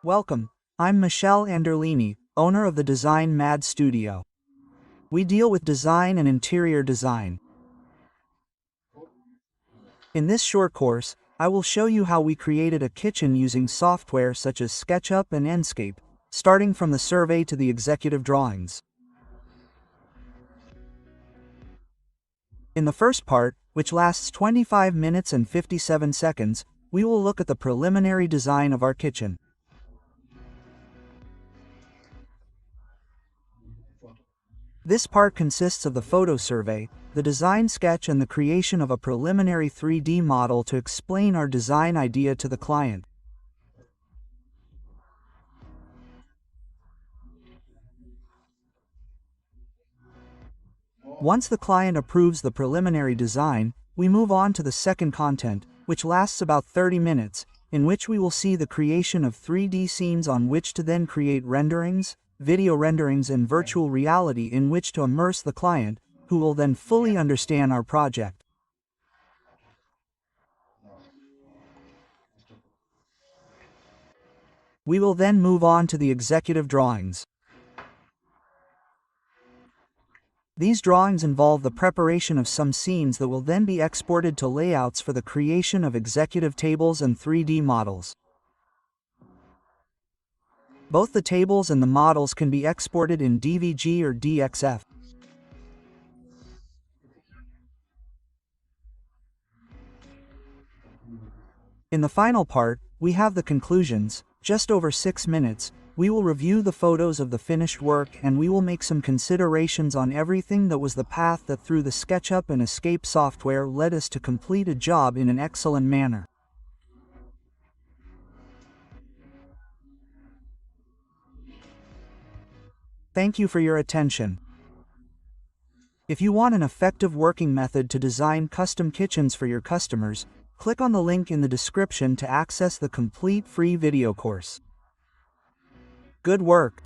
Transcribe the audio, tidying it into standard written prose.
Welcome, I'm Michelle Anderlini, owner of the Design Mad Studio. We deal with design and interior design. In this short course, I will show you how we created a kitchen using software such as SketchUp and Enscape, starting from the survey to the executive drawings. In the first part, which lasts 25 minutes and 57 seconds, we will look at the preliminary design of our kitchen. This part consists of the photo survey, the design sketch and the creation of a preliminary 3D model to explain our design idea to the client. Once the client approves the preliminary design, we move on to the second content, which lasts about 30 minutes, in which we will see the creation of 3D scenes on which to then create renderings, video renderings and virtual reality in which to immerse the client, who will then fully understand our project. We will then move on to the executive drawings. These drawings involve the preparation of some scenes that will then be exported to layouts for the creation of executive tables and 3D models. Both the tables and the models can be exported in DVG or DXF. In the final part, we have the conclusions. Just over 6 minutes, we will review the photos of the finished work and we will make some considerations on everything that was the path that through the SketchUp and Enscape software led us to complete a job in an excellent manner. Thank you for your attention. If you want an effective working method to design custom kitchens for your customers, click on the link in the description to access the complete free video course. Good work!